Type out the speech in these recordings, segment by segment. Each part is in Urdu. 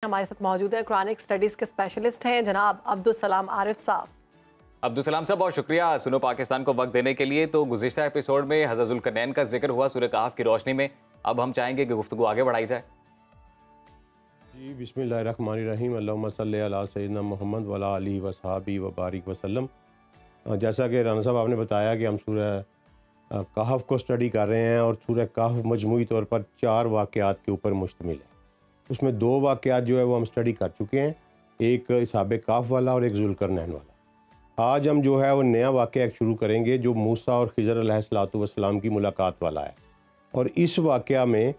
ہمارے ساتھ موجود ہے قرآنک اسٹڈیز کے اسپیشلسٹ ہیں جناب عبدالسلام عارف صاحب۔ عبدالسلام صاحب بہت شکریہ سنو پاکستان کو وقت دینے کے لیے۔ تو گزشتہ ایپیسوڈ میں حضرت ذوالقرنین کا ذکر ہوا سورہ کہف کی روشنی میں، اب ہم چاہیں گے کہ گفتگو آگے بڑھائی جائے۔ جی بسم اللہ الرحمن الرحیم، اللہم صلی علی سیدنا محمد وعلی آلہ وصحبہ وبارک وسلم۔ جیسا کہ رانا صاحب آپ نے بتایا کہ ہم سورہ کہف کو اسٹڈی کر رہے ہیں، اور سورہ کہف مجموعی طور پر 4 واقعات کے اوپر مشتمل ہے۔ اس میں 2 واقعات جو ہے وہ ہم اسٹڈی کر چکے ہیں، ایک اصحاب کہف والا اور ایک ذوالقرنین والا۔ آج ہم جو ہے وہ نیا واقعہ ایک شروع کریں گے جو موسیٰ اور خضر علیہ الصلوۃ والسلام کی ملاقات والا ہے، اور اس واقعہ میں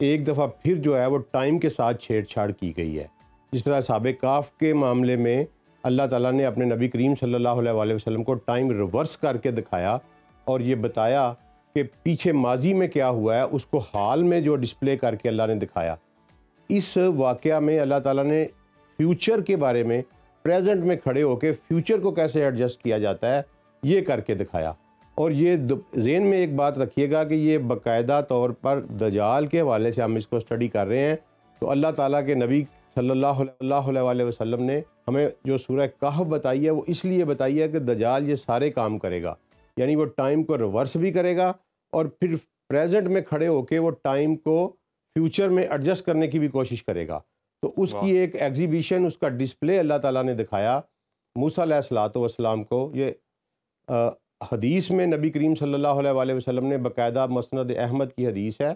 ایک دفعہ پھر جو ہے وہ ٹائم کے ساتھ چھیڑ چھاڑ کی گئی ہے۔ جس طرح اصحاب کہف کے معاملے میں اللہ تعالیٰ نے اپنے نبی کریم صلی اللہ علیہ وسلم کو ٹائم ریورس کر کے دکھایا اور یہ بتایا کہ پیچھے ماضی میں کیا ہوا ہے اس کو حال میں جو ڈسپلے کر کے اللہ نے دکھایا۔ اس واقعہ میں اللہ تعالیٰ نے فیوچر کے بارے میں پریزنٹ میں کھڑے ہو کے فیوچر کو کیسے ایڈجسٹ کیا جاتا ہے یہ کر کے دکھایا۔ اور یہ ذہن میں ایک بات رکھیے گا کہ یہ باقاعدہ طور پر دجال کے حوالے سے ہم اس کو اسٹڈی کر رہے ہیں، تو اللہ تعالیٰ کے نبی صلی اللہ علیہ وسلم نے ہمیں جو سورہ کہف بتائی ہے وہ اس لیے بتائی ہے کہ دجال یہ سارے کام کرے گا، یعنی وہ ٹائم کو ریورس بھی کرے گا اور پھر پریزنٹ میں کھڑے ہو کے وہ ٹائم کو فیوچر میں ایڈجسٹ کرنے کی بھی کوشش کرے گا۔ تو اس کی ایک ایگزیبیشن، اس کا ڈسپلے اللہ تعالیٰ نے دکھایا موسیٰ علیہ الصلوۃ والسلام کو۔ یہ حدیث میں نبی کریم صلی اللہ علیہ وسلم نے باقاعدہ مسند احمد کی حدیث ہے،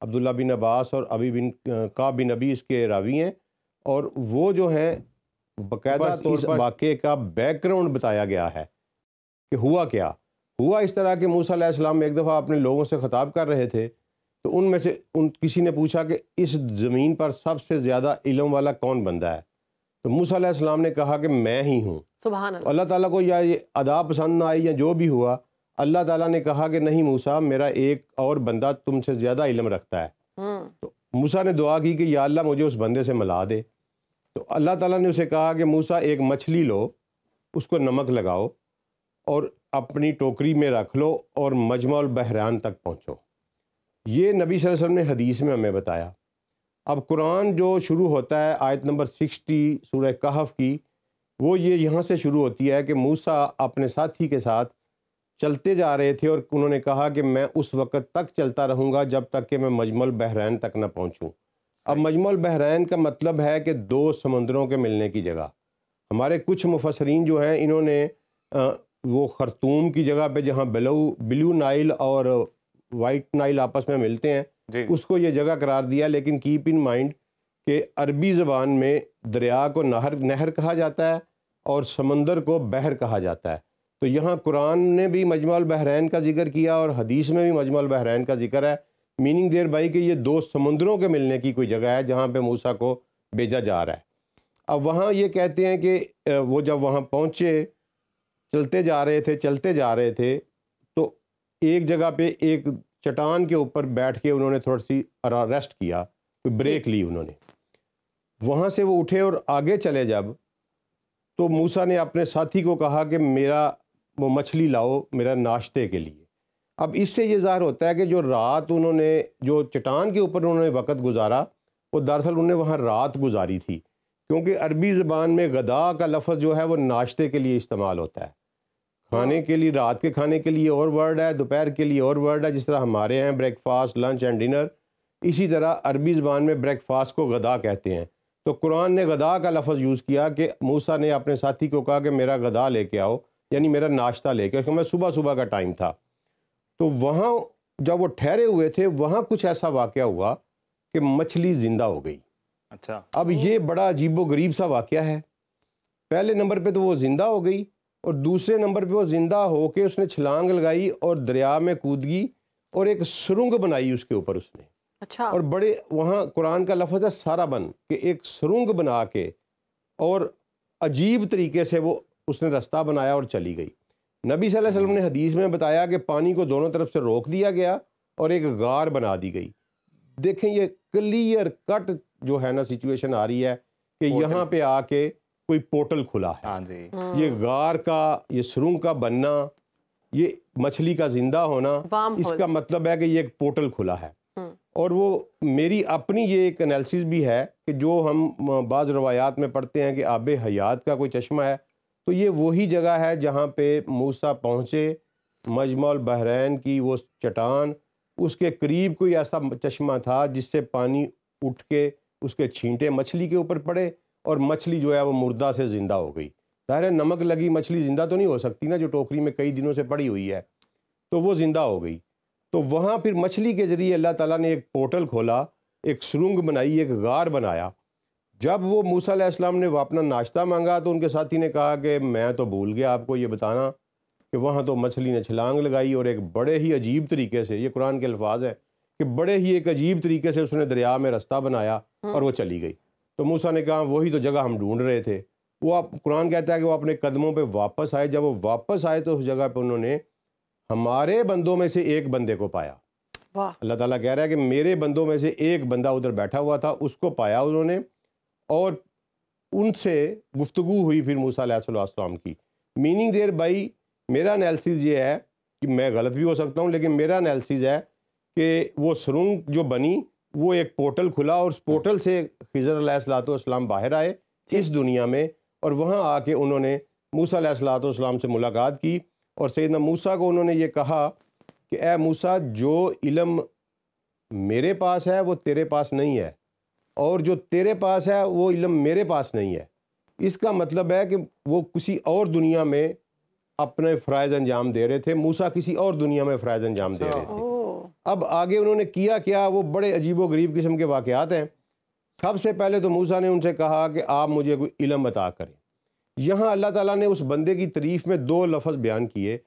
عبداللہ بن عباس اور ابی بن کعب بن ابی اس کے راوی ہیں، اور وہ جو ہیں باقاعدہ اس واقعے کا بیک گراؤنڈ بتایا گیا ہے کہ ہوا کیا ہوا۔ اس طرح کہ موسیٰ علیہ السلام ایک دفعہ اپنے لوگوں سے خطاب کر رہے تھے، تو ان میں سے کسی نے پوچھا کہ اس زمین پر سب سے زیادہ علم والا کون بندہ ہے؟ تو موسیٰ علیہ السلام نے کہا کہ میں ہی ہوں۔ سبحان اللہ۔ اللہ تعالیٰ کو یا یہ ادا پسند نہ آئی یا جو بھی ہوا، اللہ تعالیٰ نے کہا کہ نہیں موسیٰ، میرا ایک اور بندہ تم سے زیادہ علم رکھتا ہے۔ تو موسیٰ نے دعا کی کہ یا اللہ مجھے اس بندے سے ملا دے۔ تو اللہ تعالیٰ نے اسے کہا کہ موسیٰ ایک مچھلی لو، اس کو نمک لگاؤ اور اپنی ٹوکری میں رکھ لو اور مجمع البحرین تک پہنچو۔ یہ نبی صلی اللہ علیہ وسلم نے حدیث میں ہمیں بتایا۔ اب قرآن جو شروع ہوتا ہے آیت نمبر 60 سورہ کہف کی، وہ یہ یہاں سے شروع ہوتی ہے کہ موسیٰ اپنے ساتھی کے ساتھ چلتے جا رہے تھے اور انہوں نے کہا کہ میں اس وقت تک چلتا رہوں گا جب تک کہ میں مجمع البحرین تک نہ پہنچوں۔ اب مجمع البحرین کا مطلب ہے کہ 2 سمندروں کے ملنے کی جگہ۔ ہمارے کچھ مفسرین جو ہیں انہوں نے وہ خرطوم کی جگہ پہ جہاں بلو نائل اور وائٹ نائل آپس میں ملتے ہیں اس کو یہ جگہ قرار دیا، لیکن کیپ ان مائنڈ کہ عربی زبان میں دریا کو نہر کہا جاتا ہے اور سمندر کو بحر کہا جاتا ہے۔ تو یہاں قرآن نے بھی مجمع البحرین کا ذکر کیا اور حدیث میں بھی مجمع البحرین کا ذکر ہے، میننگ دیر بائی کہ یہ 2 سمندروں کے ملنے کی کوئی جگہ ہے جہاں پہ موسیٰ کو بھیجا جا رہا ہے۔ اب وہاں یہ کہتے ہیں کہ وہ جب وہاں پہنچے، چلتے جا رہے تھے تو ایک جگہ پہ ایک چٹان کے اوپر بیٹھ کے انہوں نے تھوڑی سی ریسٹ کیا، بریک لی انہوں نے۔ وہاں سے وہ اٹھے اور آگے چلے جب، تو موسیٰ نے اپنے ساتھی کو کہا کہ میرا وہ مچھلی لاؤ میرا ناشتے کے لیے۔ اب اس سے یہ ظاہر ہوتا ہے کہ جو رات انہوں نے جو چٹان کے اوپر انہوں نے وقت گزارا وہ دراصل انہوں نے وہاں رات گزاری تھی، کیونکہ عربی زبان میں غدا کا لفظ جو ہے وہ ناشتے کے لیے استعمال ہوتا ہے، کھانے کے لیے، رات کے کھانے کے لیے اور ورڈ ہے، دوپہر کے لیے اور ورڈ ہے، جس طرح ہمارے ہیں break fast, lunch and dinner, اسی طرح عربی زبان میں بریک فاسٹ کو غدا کہتے ہیں۔ تو قرآن نے غدا کا لفظ یوز کیا کہ موسیٰ نے اپنے ساتھی کو کہا کہ میرا غدا لے کے آؤ، یعنی میرا ناشتہ لے کے، کیونکہ میں صبح کا ٹائم تھا۔ تو وہاں جب وہ ٹھہرے ہوئے تھے وہاں کچھ ایسا واقعہ ہوا کہ مچھلی زندہ ہو گئی۔ اچھا، اب یہ بڑا عجیب و غریب سا واقعہ ہے۔ پہلے نمبر پہ تو وہ زندہ ہو گئی، اور دوسرے نمبر پہ وہ زندہ ہو کے اس نے چھلانگ لگائی اور دریا میں کود گئی اور ایک سرنگ بنائی اس کے اوپر اس نے۔ اچھا، اور بڑے وہاں قرآن کا لفظ ہے سارابن، کہ ایک سرنگ بنا کے اور عجیب طریقے سے وہ اس نے رستہ بنایا اور چلی گئی۔ نبی صلی اللہ علیہ وسلم نے حدیث میں بتایا کہ پانی کو دونوں طرف سے روک دیا گیا اور ایک غار بنا دی گئی۔ دیکھیں یہ کلیئر کٹ جو ہے نا سچویشن آ رہی ہے کہ یہاں پہ آ کے کوئی پورٹل کھلا ہے۔ ہاں جی، یہ غار کا، یہ سرنگ کا بننا، یہ مچھلی کا زندہ ہونا، اس کا مطلب ہے کہ یہ ایک پورٹل کھلا ہے۔ اور وہ میری اپنی یہ ایک انالیسس بھی ہے کہ جو ہم بعض روایات میں پڑھتے ہیں کہ آب حیات کا کوئی چشمہ ہے، تو یہ وہی جگہ ہے جہاں پہ موسیٰ پہنچے، مجمع البحرین کی وہ چٹان، اس کے قریب کوئی ایسا چشمہ تھا جس سے پانی اٹھ کے اس کے چھینٹے مچھلی کے اوپر پڑے اور مچھلی جو ہے وہ مردہ سے زندہ ہو گئی۔ ظاہر ہے نمک لگی مچھلی زندہ تو نہیں ہو سکتی نا، جو ٹوکری میں کئی دنوں سے پڑی ہوئی ہے، تو وہ زندہ ہو گئی۔ تو وہاں پھر مچھلی کے ذریعے اللہ تعالیٰ نے ایک پورٹل کھولا، ایک سرنگ بنائی، ایک غار بنایا۔ جب وہ موسیٰ علیہ السلام نے وہ اپنا ناشتہ مانگا تو ان کے ساتھی نے کہا کہ میں تو بھول گیا آپ کو یہ بتانا کہ وہاں تو مچھلی نے چھلانگ لگائی اور ایک بڑے ہی عجیب طریقے سے، یہ قرآن کے الفاظ ہیں کہ بڑے ہی ایک عجیب طریقے سے اس نے دریا میں رستہ بنایا اور وہ چلی گئی۔ تو موسیٰ نے کہا وہی تو جگہ ہم ڈھونڈ رہے تھے۔ وہ قرآن کہتا ہے کہ وہ اپنے قدموں پہ واپس آئے، جب وہ واپس آئے تو اس جگہ پہ انہوں نے ہمارے بندوں میں سے ایک بندے کو پایا۔ واہ، اللہ تعالیٰ کہہ رہا ہے کہ میرے بندوں میں سے ایک بندہ ادھر بیٹھا ہوا تھا، اس کو پایا انہوں نے، اور ان سے گفتگو ہوئی پھر موسیٰ علیہ السلام کی۔ میننگ دیر بائی میرا انالیسس یہ ہے کہ میں غلط بھی ہو سکتا ہوں، لیکن میرا انالیسس ہے کہ وہ سرنگ جو بنی وہ ایک پورٹل کھلا اور اس پورٹل سے خضر علیہ السلام باہر آئے اس دنیا میں، اور وہاں آ کے انہوں نے موسیٰ علیہ السلام سے ملاقات کی، اور سیدنا موسیٰ کو انہوں نے یہ کہا کہ اے موسیٰ، جو علم میرے پاس ہے وہ تیرے پاس نہیں ہے، اور جو تیرے پاس ہے وہ علم میرے پاس نہیں ہے۔ اس کا مطلب ہے کہ وہ کسی اور دنیا میں اپنے فرائض انجام دے رہے تھے، موسیٰ کسی اور دنیا میں فرائض انجام دے رہے تھے۔ اب آگے انہوں نے کیا وہ بڑے عجیب و غریب قسم کے واقعات ہیں۔ سب سے پہلے تو موسیٰ نے ان سے کہا کہ آپ مجھے کوئی علم عطا کریں۔ یہاں اللہ تعالیٰ نے اس بندے کی تعریف میں دو لفظ بیان کیے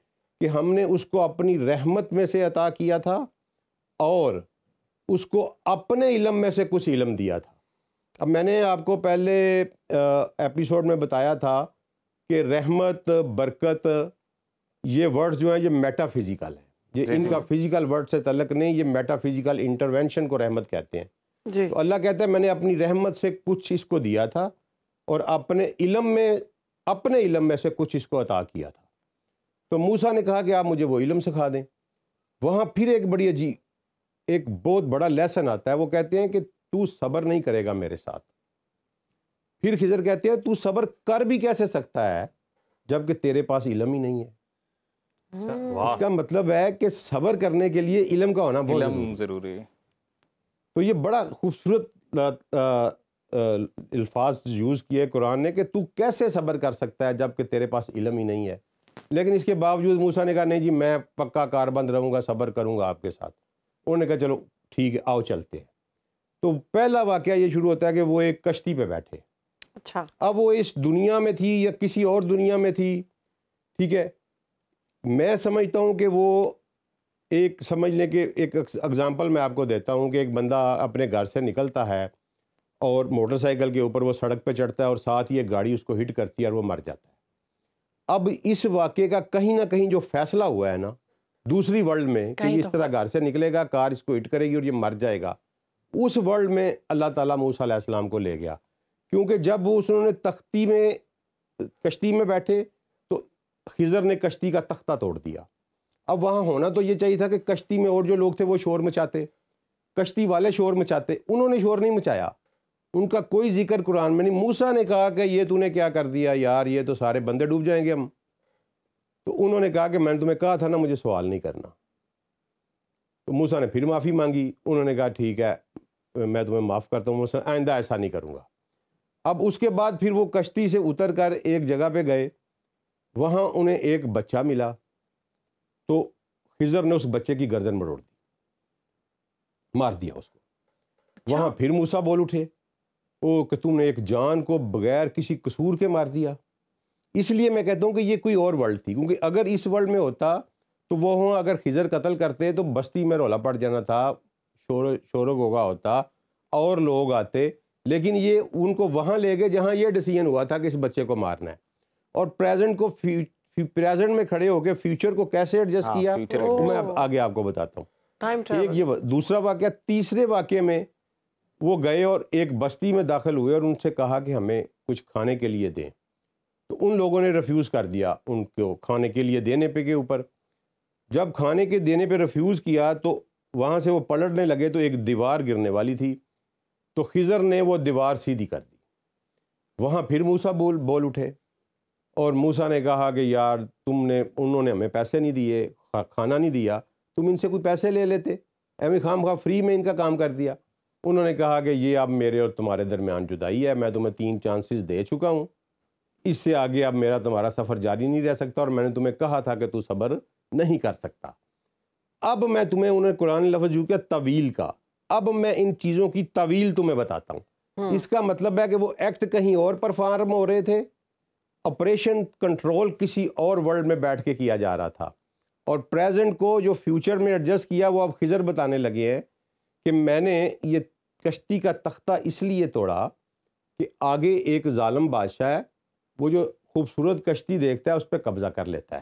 کہ ہم نے اس کو اپنی رحمت میں سے عطا کیا تھا اور اس کو اپنے علم میں سے کچھ علم دیا تھا۔ اب میں نے آپ کو پہلے ایپیسوڈ میں بتایا تھا کہ رحمت، برکت، یہ ورڈز جو ہیں یہ میٹا فزیکل ہیں، یہ ان کا فزیکل ورڈ سے تعلق نہیں، یہ میٹا فزیکل انٹرونشن کو رحمت کہتے ہیں۔ تو اللہ کہتا ہے میں نے اپنی رحمت سے کچھ اس کو دیا تھا اور اپنے علم میں سے کچھ اس کو عطا کیا تھا۔ تو موسیٰ نے کہا کہ آپ مجھے وہ علم سکھا دیں۔ وہاں پھر ایک بڑی عجیب، ایک بہت بڑا لیسن آتا ہے۔ وہ کہتے ہیں کہ تو صبر نہیں کرے گا میرے ساتھ۔ پھر خضر کہتے ہیں تو صبر کر بھی کیسے سکتا ہے جبکہ تیرے پاس علم ہی نہیں ہے۔ اس کا مطلب ہے کہ صبر کرنے کے لیے علم کا ہونا بہت ضروری ہے۔ تو یہ بڑا خوبصورت الفاظ یوز کیے قرآن نے کہ تو کیسے صبر کر سکتا ہے جبکہ تیرے پاس علم ہی نہیں ہے۔ لیکن اس کے باوجود موسیٰ نے کہا نہیں جی میں پکا کاربند رہوں گا، صبر کروں گا آپ کے ساتھ۔ انہوں نے کہا چلو ٹھیک ہے آؤ چلتے ہیں۔ تو پہلا واقعہ یہ شروع ہوتا ہے کہ وہ ایک کشتی پہ بیٹھے۔ اچھا، اب وہ اس دنیا میں تھی یا کسی اور دنیا میں تھی، ٹھیک ہے۔ میں سمجھتا ہوں کہ وہ ایک سمجھ لیں کہ ایک اگزامپل میں آپ کو دیتا ہوں کہ ایک بندہ اپنے گھر سے نکلتا ہے اور موٹر سائیکل کے اوپر وہ سڑک پہ چڑھتا ہے اور ساتھ ہی ایک گاڑی اس کو ہٹ کرتی ہے اور وہ مر جاتا ہے۔ اب اس واقعے کا کہیں نہ کہیں جو فیصلہ ہوا ہے نا دوسری ورلڈ میں کہ اس طرح گھر سے نکلے گا، کار اس کو ہٹ کرے گی اور یہ مر جائے گا، اس ورلڈ میں اللہ تعالیٰ موسیٰ علیہ السلام کو لے گیا، کیونکہ جب وہ انہوں نے کشتی میں بیٹھے تو خضر نے کشتی کا تختہ توڑ دیا۔ اب وہاں ہونا تو یہ چاہیے تھا کہ کشتی میں اور جو لوگ تھے وہ شور مچاتے، کشتی والے شور مچاتے، انہوں نے شور نہیں مچایا، ان کا کوئی ذکر قرآن میں نہیں۔ موسیٰ نے کہا کہ یہ تو نے کیا کر دیا یار، یہ تو سارے بندے ڈوب جائیں گے ہم۔ تو انہوں نے کہا کہ میں نے تمہیں کہا تھا نا مجھے سوال نہیں کرنا۔ تو موسیٰ نے پھر معافی مانگی، انہوں نے کہا ٹھیک ہے میں تمہیں معاف کرتا ہوں موسیٰ، آئندہ ایسا نہیں کروں گا۔ اب اس کے بعد پھر وہ کشتی سے اتر کر ایک جگہ پہ گئے، وہاں انہیں ایک بچہ ملا، تو خضر نے اس بچے کی گردن مروڑ دی، مار دیا اس کو۔ وہاں پھر موسیٰ بول اٹھے او کہ تم نے ایک جان کو بغیر کسی قصور کے مار دیا۔ اس لیے میں کہتا ہوں کہ یہ کوئی اور ورلڈ تھی، کیونکہ اگر اس ورلڈ میں ہوتا تو وہ اگر خضر قتل کرتے تو بستی میں رولا پڑ جانا تھا، شور و غوغا ہوتا اور لوگ آتے، لیکن یہ ان کو وہاں لے گئے جہاں یہ ڈیسیژن ہوا تھا کہ اس بچے کو مارنا ہے، اور پریزنٹ میں کھڑے ہو کے فیوچر کو کیسے ایڈجسٹ کیا میں اب آگے آپ کو بتاتا ہوں۔ ایک یہ دوسرا واقعہ۔ تیسرے واقعے میں وہ گئے اور ایک بستی میں داخل ہوئے اور ان سے کہا کہ ہمیں کچھ کھانے کے لیے دیں، تو ان لوگوں نے ریفیوز کر دیا ان کو کھانے کے لیے دینے پہ کے اوپر۔ جب کھانے کے دینے پہ ریفیوز کیا تو وہاں سے وہ پلٹنے لگے تو ایک دیوار گرنے والی تھی، تو خضر نے وہ دیوار سیدھی کر دی۔ وہاں پھر موسیٰ بول اٹھے اور موسیٰ نے کہا کہ یار انہوں نے ہمیں پیسے نہیں دیے، کھانا نہیں دیا، تم ان سے کوئی پیسے لے لیتے، ایویں خام خواہ فری میں ان کا کام کر دیا۔ انہوں نے کہا کہ یہ اب میرے اور تمہارے درمیان جدائی ہے، میں تمہیں 3 چانسز دے چکا ہوں، اس سے آگے اب میرا تمہارا سفر جاری نہیں رہ سکتا، اور میں نے تمہیں کہا تھا کہ تو صبر نہیں کر سکتا۔ اب میں تمہیں، انہوں نے قرآن لفظ یوں کیا طویل کا، اب میں ان چیزوں کی طویل تمہیں بتاتا ہوں۔ اس کا مطلب ہے کہ وہ ایکٹ کہیں اور پرفارم ہو رہے تھے، آپریشن کنٹرول کسی اور ورلڈ میں بیٹھ کے کیا جا رہا تھا، اور پریزنٹ کو جو فیوچر میں ایڈجسٹ کیا وہ اب خضر بتانے لگے ہیں کہ میں نے یہ کشتی کا تختہ اس لیے توڑا کہ آگے ایک ظالم بادشاہ ہے، وہ جو خوبصورت کشتی دیکھتا ہے اس پہ قبضہ کر لیتا ہے،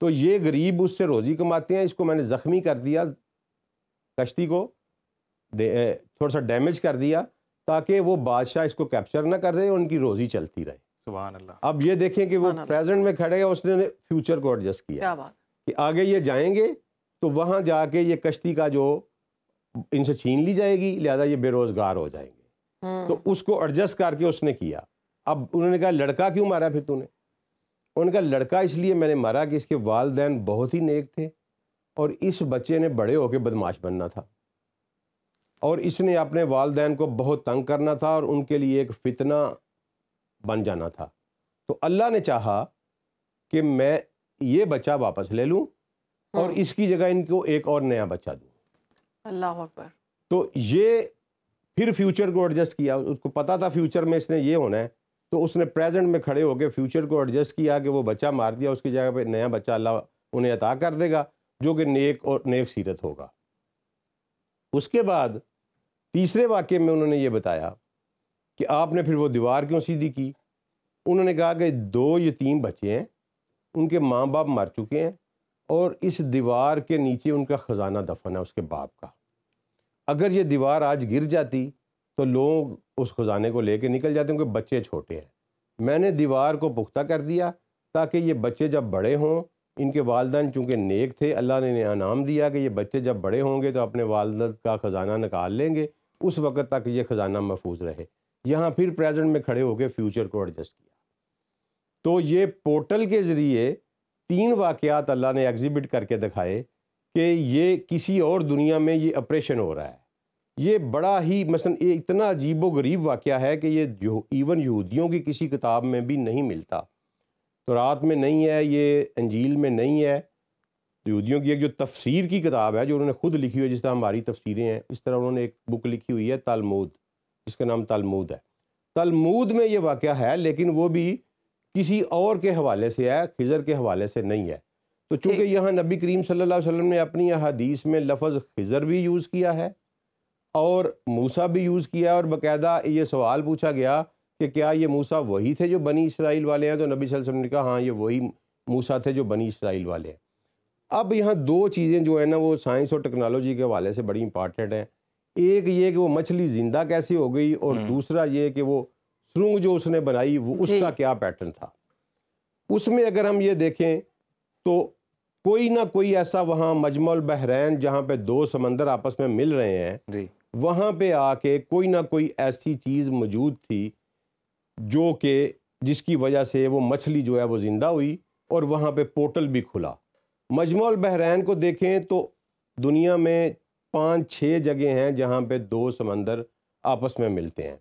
تو یہ غریب اس سے روزی کماتے ہیں، اس کو میں نے زخمی کر دیا، کشتی کو تھوڑا سا ڈیمیج کر دیا تاکہ وہ بادشاہ اس کو کیپچر نہ کر دے اور ان کی روزی چلتی رہے۔ سبحان اللہ۔ اب یہ دیکھیں کہ وہ پریزنٹ میں کھڑے ہیں، اس نے فیوچر کو ایڈجسٹ کیا کہ آگے یہ جائیں گے تو وہاں جا کے یہ کشتی کا جو ان سے چھین لی جائے گی، لہذا یہ بے روزگار ہو جائیں گے، تو اس کو ایڈجسٹ کر کے اس نے کیا۔ اب انہوں نے کہا لڑکا کیوں مارا پھر تو نے؟ انہوں نے کہا لڑکا اس لیے میں نے مارا کہ اس کے والدین بہت ہی نیک تھے اور اس بچے نے بڑے ہو کے بدماش بننا تھا، اور اس نے اپنے والدین کو بہت تنگ کرنا تھا اور ان کے لیے ایک فتنہ بن جانا تھا، تو اللہ نے چاہا کہ میں یہ بچہ واپس لے لوں اور اس کی جگہ ان کو ایک اور نیا بچہ دوں۔ اللہ اکبر۔ تو یہ پھر فیوچر کو ایڈجسٹ کیا، اس کو پتا تھا فیوچر میں اس نے یہ ہونا ہے، تو اس نے پریزنٹ میں کھڑے ہو کے فیوچر کو ایڈجسٹ کیا کہ وہ بچہ مار دیا، اس کی جگہ پہ نیا بچہ اللہ انہیں عطا کر دے گا جو کہ نیک اور نیک سیرت ہوگا۔ اس کے بعد تیسرے واقعے میں انہوں نے یہ بتایا کہ آپ نے پھر وہ دیوار کیوں سیدھی کی؟ انہوں نے کہا کہ 2 یتیم بچے ہیں، ان کے ماں باپ مر چکے ہیں، اور اس دیوار کے نیچے ان کا خزانہ دفن ہے اس کے باپ کا۔ اگر یہ دیوار آج گر جاتی تو لوگ اس خزانے کو لے کے نکل جاتے ہیں، کیونکہ بچے چھوٹے ہیں۔ میں نے دیوار کو پختہ کر دیا تاکہ یہ بچے جب بڑے ہوں، ان کے والدین چونکہ نیک تھے، اللہ نے انہیں انعام دیا کہ یہ بچے جب بڑے ہوں گے تو اپنے والد کا خزانہ نکال لیں گے، اس وقت تک یہ خزانہ محفوظ رہے۔ یہاں پھر پریزنٹ میں کھڑے ہو کے فیوچر کو ایڈجسٹ کیا۔ تو یہ پورٹل کے ذریعے 3 واقعات اللہ نے ایگزیبٹ کر کے دکھائے کہ یہ کسی اور دنیا میں یہ آپریشن ہو رہا ہے۔ یہ بڑا ہی مثلا یہ اتنا عجیب و غریب واقعہ ہے کہ یہ ایون یہودیوں کی کسی کتاب میں بھی نہیں ملتا، تورات میں نہیں ہے، یہ انجیل میں نہیں ہے۔ یہودیوں کی ایک جو تفسیر کی کتاب ہے جو انہوں نے خود لکھی ہوئی ہے، جس طرح ہماری تفسیریں ہیں، اس طرح انہوں نے ایک بک لکھی ہوئی ہے تلمود، جس کا نام تلمود ہے۔ تلمود میں یہ واقعہ ہے، لیکن وہ بھی کسی اور کے حوالے سے ہے، خضر کے حوالے سے نہیں ہے۔ تو چونکہ یہاں نبی کریم صلی اللہ علیہ وسلم نے اپنی احادیث میں لفظ خضر بھی یوز کیا ہے اور موسیٰ بھی یوز کیا ہے، اور باقاعدہ یہ سوال پوچھا گیا کہ کیا یہ موسیٰ وہی تھے جو بنی اسرائیل والے ہیں، تو نبی صلی اللہ علیہ وسلم نے کہا ہاں یہ وہی موسیٰ تھے جو بنی اسرائیل والے ہیں۔ اب یہاں 2 چیزیں جو ہیں نا وہ سائنس اور ٹیکنالوجی کے حوالے سے بڑی امپارٹنٹ ہیں۔ ایک یہ کہ وہ مچھلی زندہ کیسے ہو گئی، اور دوسرا یہ کہ وہ سرنگ جو اس نے بنائی وہ اس کا کیا پیٹرن تھا۔ اس میں اگر ہم یہ دیکھیں تو کوئی نہ کوئی ایسا وہاں مجمع البحرین جہاں پہ 2 سمندر آپس میں مل رہے ہیں، وہاں پہ آ کے کوئی نہ کوئی ایسی چیز موجود تھی جو کہ جس کی وجہ سے وہ مچھلی جو ہے وہ زندہ ہوئی اور وہاں پہ پورٹل بھی کھلا۔ مجمع البحرین کو دیکھیں تو دنیا میں 5-6 جگہ ہیں جہاں پہ 2 سمندر آپس میں ملتے ہیں۔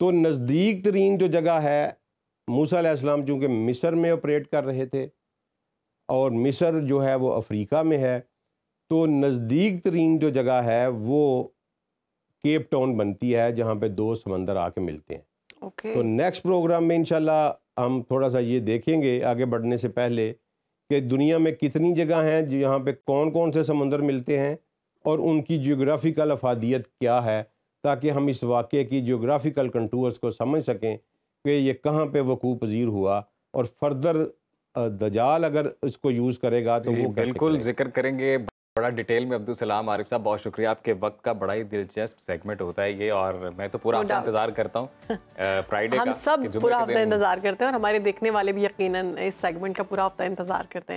تو نزدیک ترین جو جگہ ہے، موسیٰ علیہ السلام چونکہ مصر میں آپریٹ کر رہے تھے اور مصر جو ہے وہ افریقہ میں ہے، تو نزدیک ترین جو جگہ ہے وہ کیپ ٹاؤن بنتی ہے جہاں پہ 2 سمندر آ کے ملتے ہیں۔ تو نیکسٹ پروگرام میں انشاءاللہ ہم تھوڑا سا یہ دیکھیں گے آگے بڑھنے سے پہلے کہ دنیا میں کتنی جگہ ہیں جہاں پہ کون کون سے سمندر ملتے ہیں اور ان کی جیوگرافیکل افادیت کیا ہے، تاکہ ہم اس واقعے کی جیوگرافیکل کنٹورز کو سمجھ سکیں کہ یہ کہاں پہ وقوع پذیر ہوا، اور فردر دجال اگر اس کو یوز کرے گا تو وہ بالکل ذکر کریں گے بڑا ڈیٹیل میں۔ عبدالسلام عارف صاحب بہت شکریہ، آپ کے وقت کا بڑا ہی دلچسپ سیگمنٹ ہوتا ہے یہ، اور میں تو پورا ہفتہ انتظار کرتا ہوں فرائیڈے کا۔ ہم سب پورا ہفتہ انتظار کرتے ہیں اور ہمارے دیکھنے والے بھی یقیناً اس سیگمنٹ کا پورا ہفتہ انتظار کرتے ہیں۔